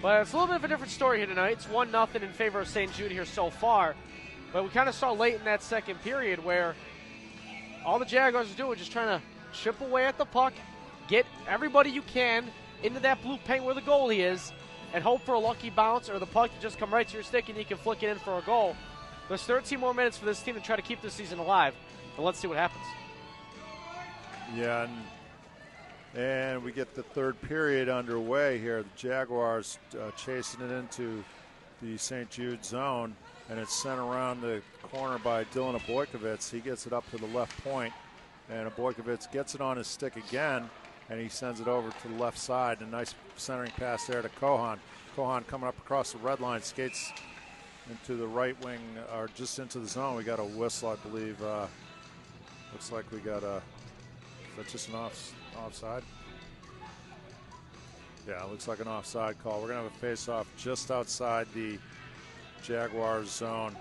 But it's a little bit of a different story here tonight. It's 1-0 in favor of St. Jude here so far. But we kind of saw late in that second period where all the Jaguars are doing is just trying to chip away at the puck, get everybody you can into that blue paint where the goalie is, and hope for a lucky bounce or the puck to just come right to your stick and you can flick it in for a goal. There's 13 more minutes for this team to try to keep this season alive, and let's see what happens. Yeah, and we get the third period underway here. The Jaguars chasing it into the St. Jude zone, and it's sent around the corner by Dylan Abojkovitz. He gets it up to the left point, and Abojkovitz gets it on his stick again, and he sends it over to the left side. A nice centering pass there to Kohan. Kohan coming up across the red line, skates into the right wing, or just into the zone. We got a whistle, I believe. Looks like we got a, is that just an offside? Yeah, it looks like an offside call. We're going to have a face-off just outside the Jaguars zone.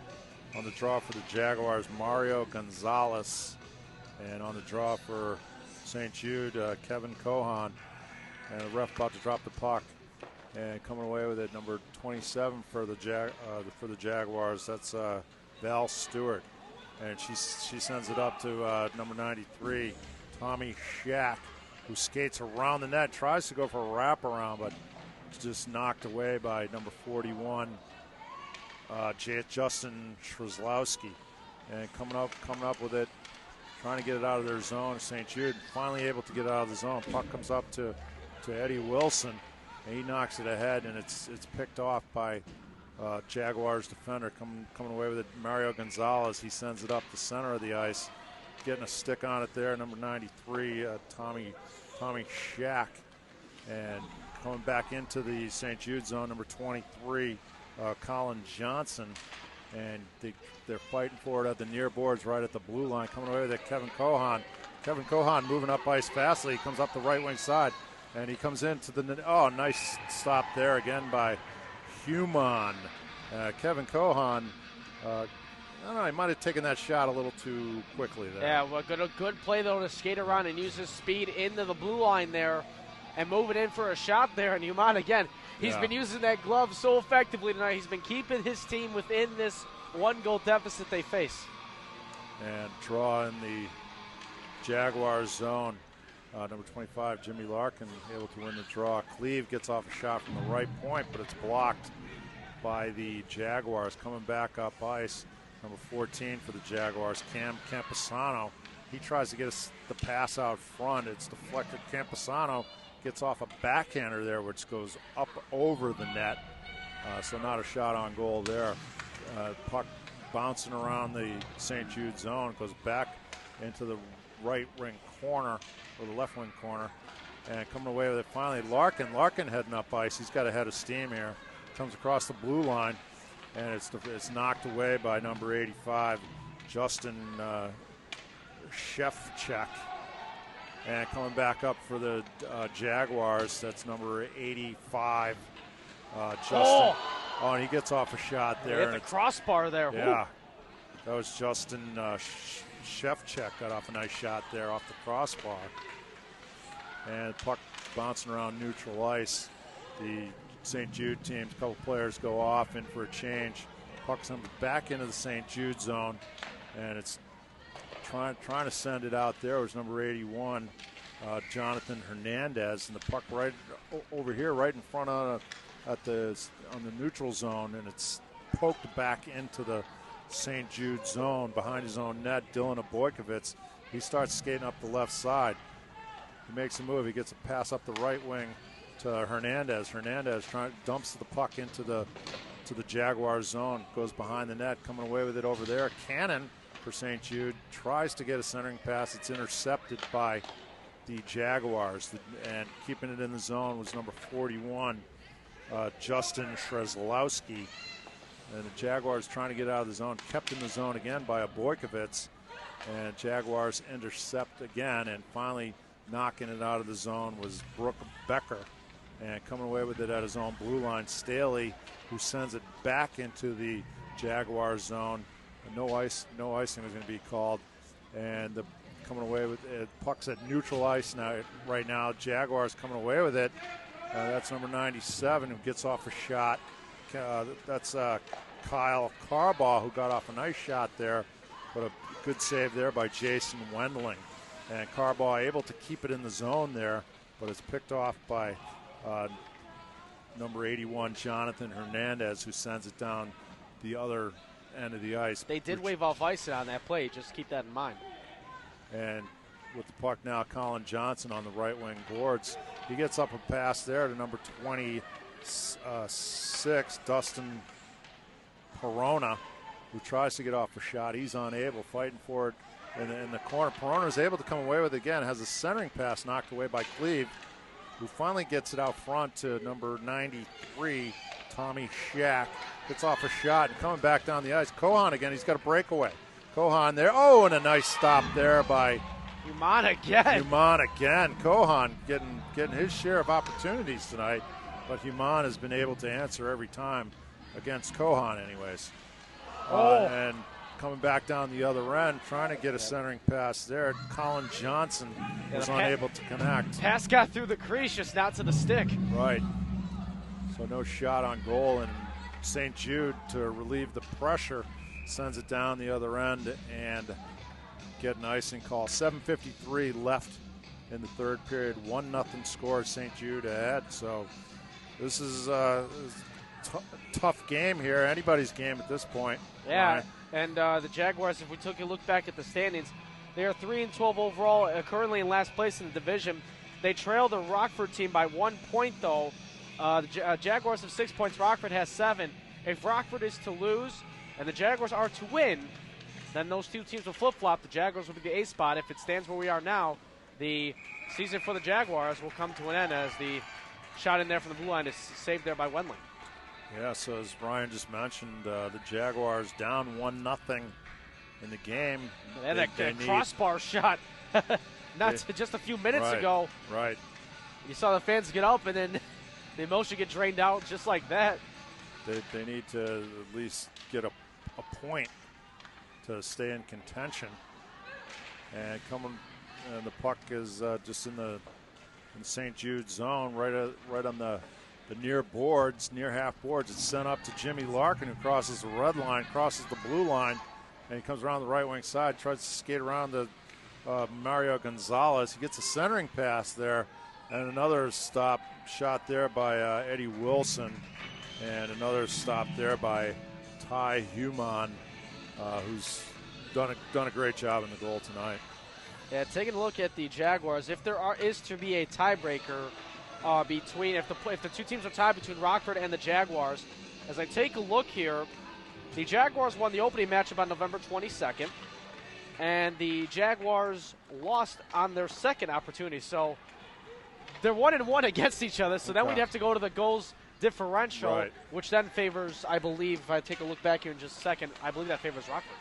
On the draw for the Jaguars, Mario Gonzalez. And on the draw for St. Jude, Kevin Kohan. And the ref about to drop the puck. And coming away with it, number 27 for the Jaguars. That's Val Stewart, and she sends it up to number 93, Tommy Shack, who skates around the net, tries to go for a wraparound, but just knocked away by number 41, Justin Trzlowski. And coming up with it, trying to get it out of their zone. St. Jude finally able to get it out of the zone. Puck comes up to Eddie Wilson. And he knocks it ahead, and it's picked off by Jaguars defender. Coming away with it, Mario Gonzalez. He sends it up the center of the ice, getting a stick on it there. Number 93, Tommy Shack, and coming back into the St. Jude zone. Number 23, Colin Johnson, and they're fighting for it at the near boards, right at the blue line. Coming away with it, Kevin Kohan. Kevin Kohan moving up ice fastly. He comes up the right wing side. And he comes into the net. Oh, nice stop there again by Human. Kevin Kohan, I don't know, he might have taken that shot a little too quickly there. Yeah, well, good play, though, to skate around and use his speed into the blue line there and move it in for a shot there. And Human, again, he's been using that glove so effectively tonight. He's been keeping his team within this one-goal deficit they face. And draw in the Jaguars zone. Number 25, Jimmy Larkin, able to win the draw. Cleve gets off a shot from the right point, but it's blocked by the Jaguars. Coming back up ice, number 14 for the Jaguars, Cam Camposano. He tries to get the pass out front. It's deflected. Camposano gets off a backhander there, which goes up over the net. So not a shot on goal there. Puck bouncing around the St. Jude zone, goes back into the right wing corner, or the left wing corner, and coming away with it finally. Larkin heading up ice. He's got a head of steam here. Comes across the blue line, and it's knocked away by number 85, Justin Shevchuk. And coming back up for the Jaguars, that's number 85, Justin. Oh, and he gets off a shot there. Hit the crossbar there. Yeah, that was Justin Shevchuk, got off a nice shot there off the crossbar. And puck bouncing around neutral ice. The St. Jude teams, a couple players go off in for a change. Puck's back into the St. Jude zone, and it's trying to send it out there. It was number 81, Jonathan Hernandez, and the puck right over here, right in front on the neutral zone, and it's poked back into the St. Jude zone behind his own net. Dylan Abojkovitz, he starts skating up the left side. He makes a move. He gets a pass up the right wing to Hernandez. Hernandez dumps the puck into the Jaguars zone. Goes behind the net, coming away with it over there. Cannon for St. Jude tries to get a centering pass. It's intercepted by the Jaguars, and keeping it in the zone was number 41, Justin Shrezlowski. And the Jaguars trying to get out of the zone, kept in the zone again by a Boykovitz, and Jaguars intercept again, and finally knocking it out of the zone was Brooke Becker, and coming away with it at his own blue line, Staley, who sends it back into the Jaguars zone. No icing was going to be called, and coming away with it. Puck's at neutral ice right now. Jaguars coming away with it. That's number 97 who gets off a shot. That's Kyle Carbaugh, who got off a nice shot there, but a good save there by Jason Wendling. And Carbaugh able to keep it in the zone there, but it's picked off by number 81, Jonathan Hernandez, who sends it down the other end of the ice. They did wave off icing on that play. Just keep that in mind. And with the puck now, Colin Johnson on the right wing boards. He gets up a pass there to number 26, Dustin Perona, who tries to get off a shot. He's unable, fighting for it in the corner. Perona is able to come away with it again. Has a centering pass knocked away by Cleve, who finally gets it out front to number 93, Tommy Shack. Gets off a shot and coming back down the ice. Kohan again. He's got a breakaway. Kohan there. Oh, and a nice stop there by Human again. Kohan getting his share of opportunities tonight, but Human has been able to answer every time against Kohan anyways. And coming back down the other end, trying to get a centering pass there. Colin Johnson was unable to connect. Pass got through the crease, just not to the stick. Right. So no shot on goal, and St. Jude, to relieve the pressure, sends it down the other end and get an icing call. 7:53 left in the third period. 1-0 score, St. Jude ahead. So this is a tough game here. Anybody's game at this point. Yeah, and the Jaguars, if we took a look back at the standings, they are 3-12 overall, currently in last place in the division. They trail the Rockford team by 1 point, though. The Jaguars have 6 points. Rockford has 7. If Rockford is to lose and the Jaguars are to win, then those two teams will flip-flop. The Jaguars will be the A spot. If it stands where we are now, the season for the Jaguars will come to an end as the shot in there from the blue line is saved there by Wendling. Yeah, so as Ryan just mentioned, the Jaguars down 1-0 in the game. And that crossbar shot just a few minutes ago. Right. You saw the fans get up, and then the emotion get drained out just like that. They need to at least get a point to stay in contention. And the puck is just in the St. Jude zone, right on the near half boards. It's sent up to Jimmy Larkin, who crosses the red line, crosses the blue line, and he comes around the right wing side, tries to skate around the Mario Gonzalez. He gets a centering pass there, and another shot there by Eddie Wilson, and another stop there by Ty Human, who's done a great job in the goal tonight. Yeah, taking a look at the Jaguars, if there is to be a tiebreaker between if the two teams are tied between Rockford and the Jaguars, as I take a look here, the Jaguars won the opening matchup on November 22nd, and the Jaguars lost on their second opportunity. So they're 1-1 against each other. So then we'd have to go to the goals differential, which then favors, I believe, if I take a look back here in just a second, I believe that favors Rockford.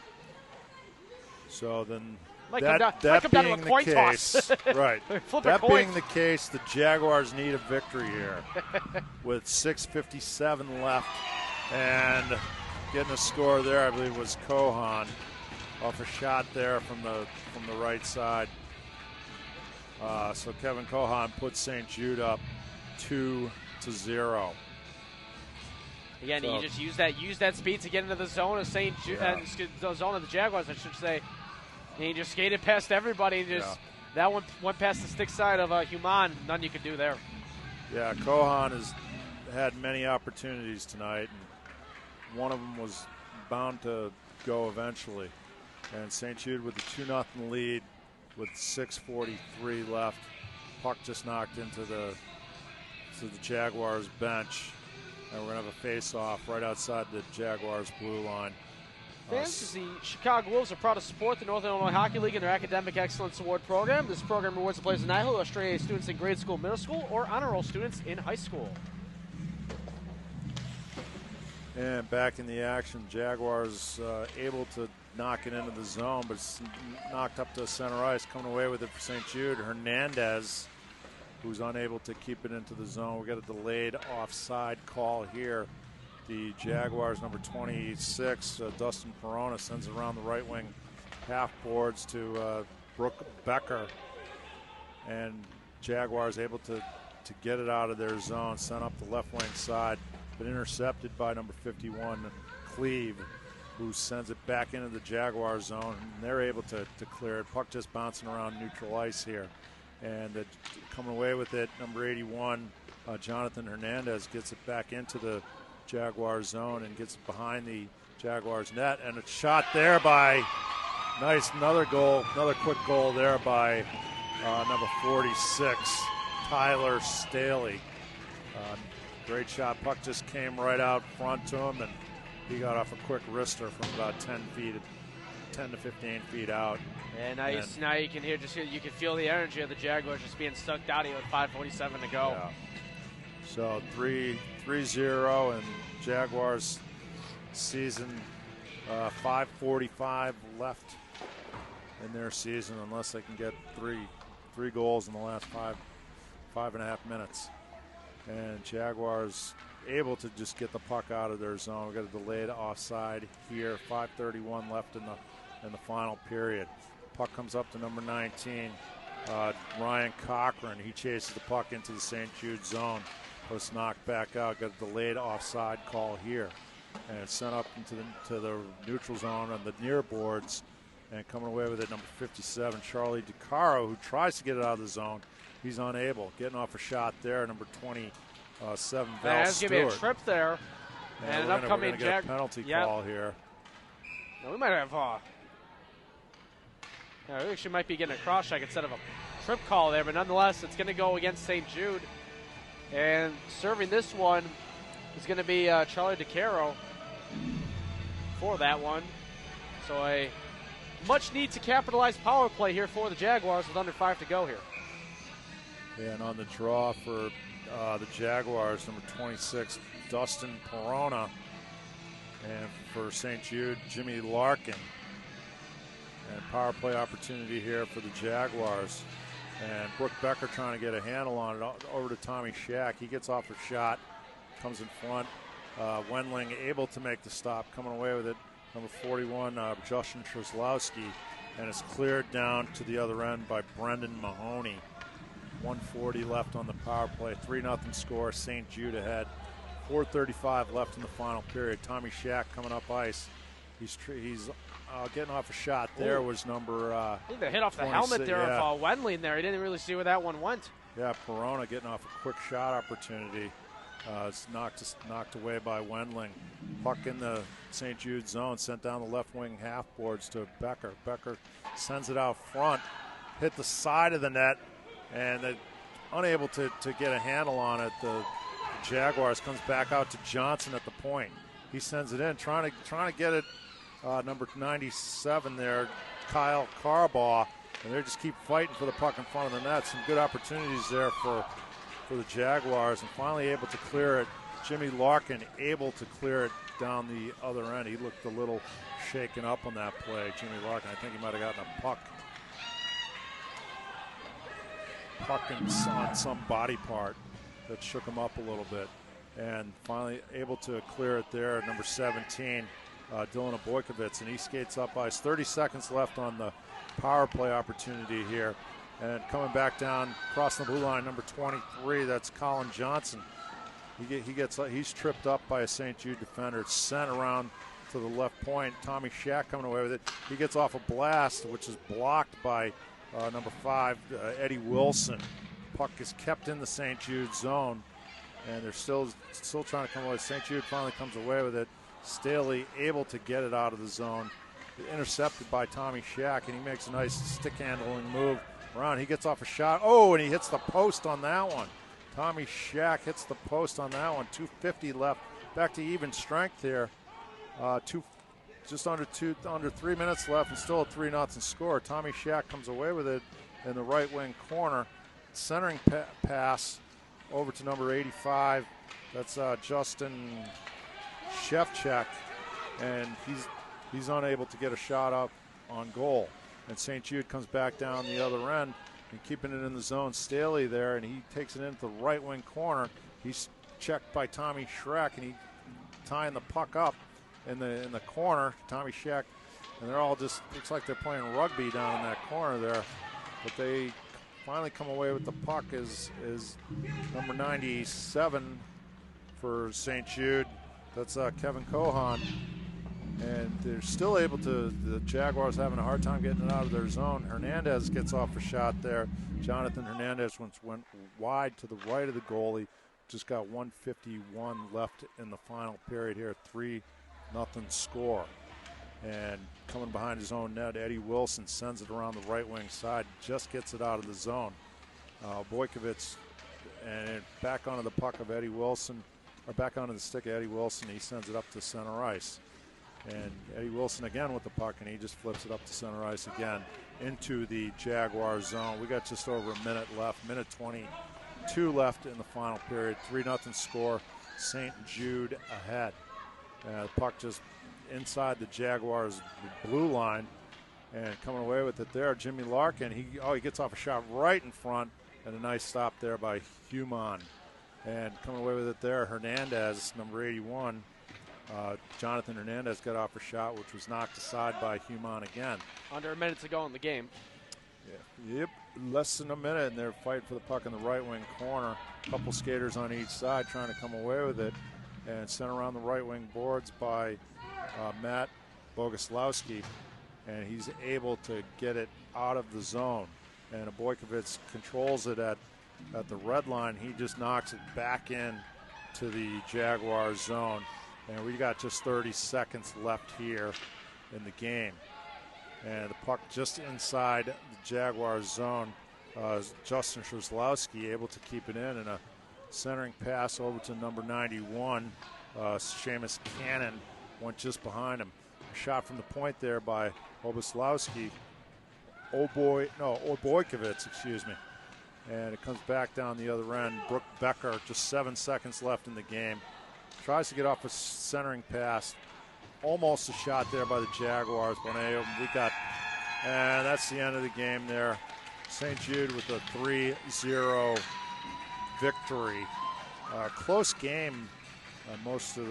So then that being the case, right? That being the case, the Jaguars need a victory here with 6:57 left, and getting a score there, I believe, was Kohan off a shot there from the right side. So Kevin Kohan puts St. Jude up 2-0. Again, you just use that speed to get into the zone of St. Jude, the zone of the Jaguars, I should say. And he just skated past everybody. And that one went past the stick side of Human. Nothing you could do there. Yeah, Kohan has had many opportunities tonight, and one of them was bound to go eventually. And St. Jude with the 2-0 lead with 6:43 left. Puck just knocked into the Jaguars bench. And we're going to have a face-off right outside the Jaguars blue line. Fans, the Chicago Wolves are proud to support the Northern Illinois Hockey League and their Academic Excellence Award program. This program rewards the players of NIHO who are straight A students in grade school, middle school, or honor roll students in high school. And back in the action, Jaguars able to knock it into the zone, but it's knocked up to center ice. Coming away with it for St. Jude, Hernandez, who's unable to keep it into the zone. We got a delayed offside call here. The Jaguars, number 26, Dustin Perona, sends it around the right wing half boards to Brooke Becker. And Jaguars able to get it out of their zone, sent up the left wing side, but intercepted by number 51, Cleve, who sends it back into the Jaguar zone. And they're able to clear it. Puck just bouncing around neutral ice here. And coming away with it, number 81, Jonathan Hernandez gets it back into the Jaguar zone and gets behind the Jaguars net, and a shot there by another quick goal there by number 46, Tyler Staley. Great shot. Puck just came right out front to him, and he got off a quick wrister from about 10 to 15 feet out. And now you can you can feel the energy of the Jaguars just being sucked out here with 5:47 to go. Yeah. So 3-0, and Jaguars season 5:45 left in their season, unless they can get three goals in the last five and a half minutes. And Jaguars able to just get the puck out of their zone. We got a delayed offside here. 5:31 left in the final period. Puck comes up to number 19, Ryan Cochran. He chases the puck into the St. Jude zone. Was knocked back out. Got a delayed offside call here, and it's sent up into the neutral zone on the near boards. And coming away with it, number 57, Charlie DeCaro, who tries to get it out of the zone. He's unable. Getting off a shot there, number 27, Val Stewart. Give me a trip there. And an upcoming we're gonna get a penalty call here. Now we might have. We actually might be getting a cross check instead of a trip call there, but nonetheless, it's going to go against St. Jude. And serving this one is going to be Charlie DeCaro for that one. So a much need to capitalize power play here for the Jaguars with under 5 to go here. And on the draw for the Jaguars, number 26, Dustin Perona. And for St. Jude, Jimmy Larkin. And power play opportunity here for the Jaguars. And Brooke Becker trying to get a handle on it over to Tommy Shack. He gets off a shot, comes in front. Wendling able to make the stop, coming away with it. Number 41, Justin Trzelowski. And it's cleared down to the other end by Brendan Mahoney. 1:40 left on the power play. 3-0 score. St. Jude ahead. 4:35 left in the final period. Tommy Shack coming up ice. He's getting off a shot there. Was number I think they hit off the helmet there of Wendling there. He didn't really see where that one went. Yeah, Perona getting off a quick shot opportunity. It's knocked away by Wendling. Puck in the St. Jude zone, sent down the left wing half boards to Becker. Becker sends it out front, hit the side of the net, and they're unable to get a handle on it. The Jaguars comes back out to Johnson at the point. He sends it in, trying to get it. Number 97 there, Kyle Carbaugh, and they just keep fighting for the puck in front of the net. Some good opportunities there for the Jaguars, and finally able to clear it. Jimmy Larkin able to clear it down the other end. He looked a little shaken up on that play, Jimmy Larkin. I think he might have gotten a puck on some body part that shook him up a little bit. And finally able to clear it there, number 17, Dylan Obojkovitz, and he skates up ice. 30 seconds left on the power play opportunity here. And coming back down, crossing the blue line, number 23, that's Colin Johnson. He's tripped up by a St. Jude defender. It's sent around to the left point. Tommy Shack coming away with it. He gets off a blast, which is blocked by number 5, Eddie Wilson. Puck is kept in the St. Jude zone, and they're still trying to come away. St. Jude finally comes away with it. Staley able to get it out of the zone. Intercepted by Tommy Shack, and he makes a nice stick handling move around. He gets off a shot. Oh, and he hits the post on that one. Tommy Shack hits the post on that one. 2:50 left. Back to even strength here. just under 3 minutes left and still a 3-0 score. Tommy Shack comes away with it in the right wing corner. Centering pass over to number 85. That's Justin Shevchuk, and he's unable to get a shot up on goal. And St. Jude comes back down the other end and keeping it in the zone. Staley there, and he takes it into the right wing corner. He's checked by Tommy Schreck, and he tying the puck up in the corner. Tommy Schreck, and they're all just, looks like they're playing rugby down in that corner there. But they finally come away with the puck is number 97 for St. Jude. That's Kevin Cohan. And they're still able to, the Jaguars having a hard time getting it out of their zone. Hernandez gets off a shot there. Jonathan Hernandez went wide to the right of the goalie. Just got 1:51 left in the final period here. 3-0 score. And coming behind his own net, Eddie Wilson sends it around the right wing side, just gets it out of the zone. Boykovich, and back onto the puck of Eddie Wilson, or back onto the stick of Eddie Wilson. He sends it up to center ice. And Eddie Wilson again with the puck, and he just flips it up to center ice again into the Jaguar zone. We got just over a minute left, minute 22 left in the final period. 3-0 score, St. Jude ahead. The puck just inside the Jaguars' blue line, and coming away with it there, Jimmy Larkin. He gets off a shot right in front, and a nice stop there by Human. And coming away with it there, Hernandez, number 81. Jonathan Hernandez got off a shot, which was knocked aside by Human again. Under a minute to go in the game. Yeah. Yep, less than a minute, and they're fighting for the puck in the right wing corner. A couple skaters on each side trying to come away with it, and sent around the right wing boards by Matt Boguslawski, and he's able to get it out of the zone. And Boykovich controls it at the red line. He just knocks it back in to the Jaguar zone. And we got just 30 seconds left here in the game. And the puck just inside the Jaguar zone. Justin Strzelowski able to keep it in, and a centering pass over to number 91. Seamus Cannon went just behind him. A shot from the point there by Boguslawski. Boykovich, excuse me. And it comes back down the other end. Brooke Becker, just 7 seconds left in the game. Tries to get off a centering pass. Almost a shot there by the Jaguars. And that's the end of the game there. St. Jude with a 3-0 victory. Close game most of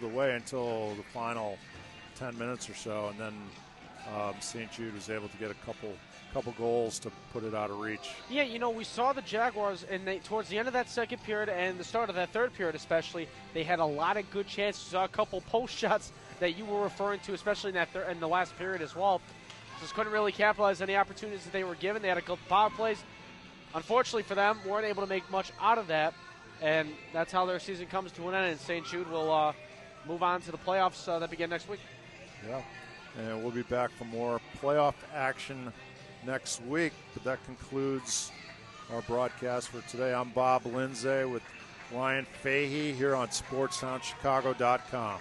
the way until the final 10 minutes or so, and then St. Jude was able to get a couple goals to put it out of reach. Yeah, we saw the Jaguars, and towards the end of that second period and the start of that third period especially, they had a lot of good chances. Saw a couple post shots that you were referring to, especially in the last period as well. Just couldn't really capitalize on the opportunities that they were given. They had a couple power plays. Unfortunately for them, weren't able to make much out of that, and that's how their season comes to an end. And St. Jude will move on to the playoffs that begin next week. Yeah, and we'll be back for more playoff action next week, but that concludes our broadcast for today. I'm Bob Lindsay with Ryan Fahey here on SportsTownChicago.com.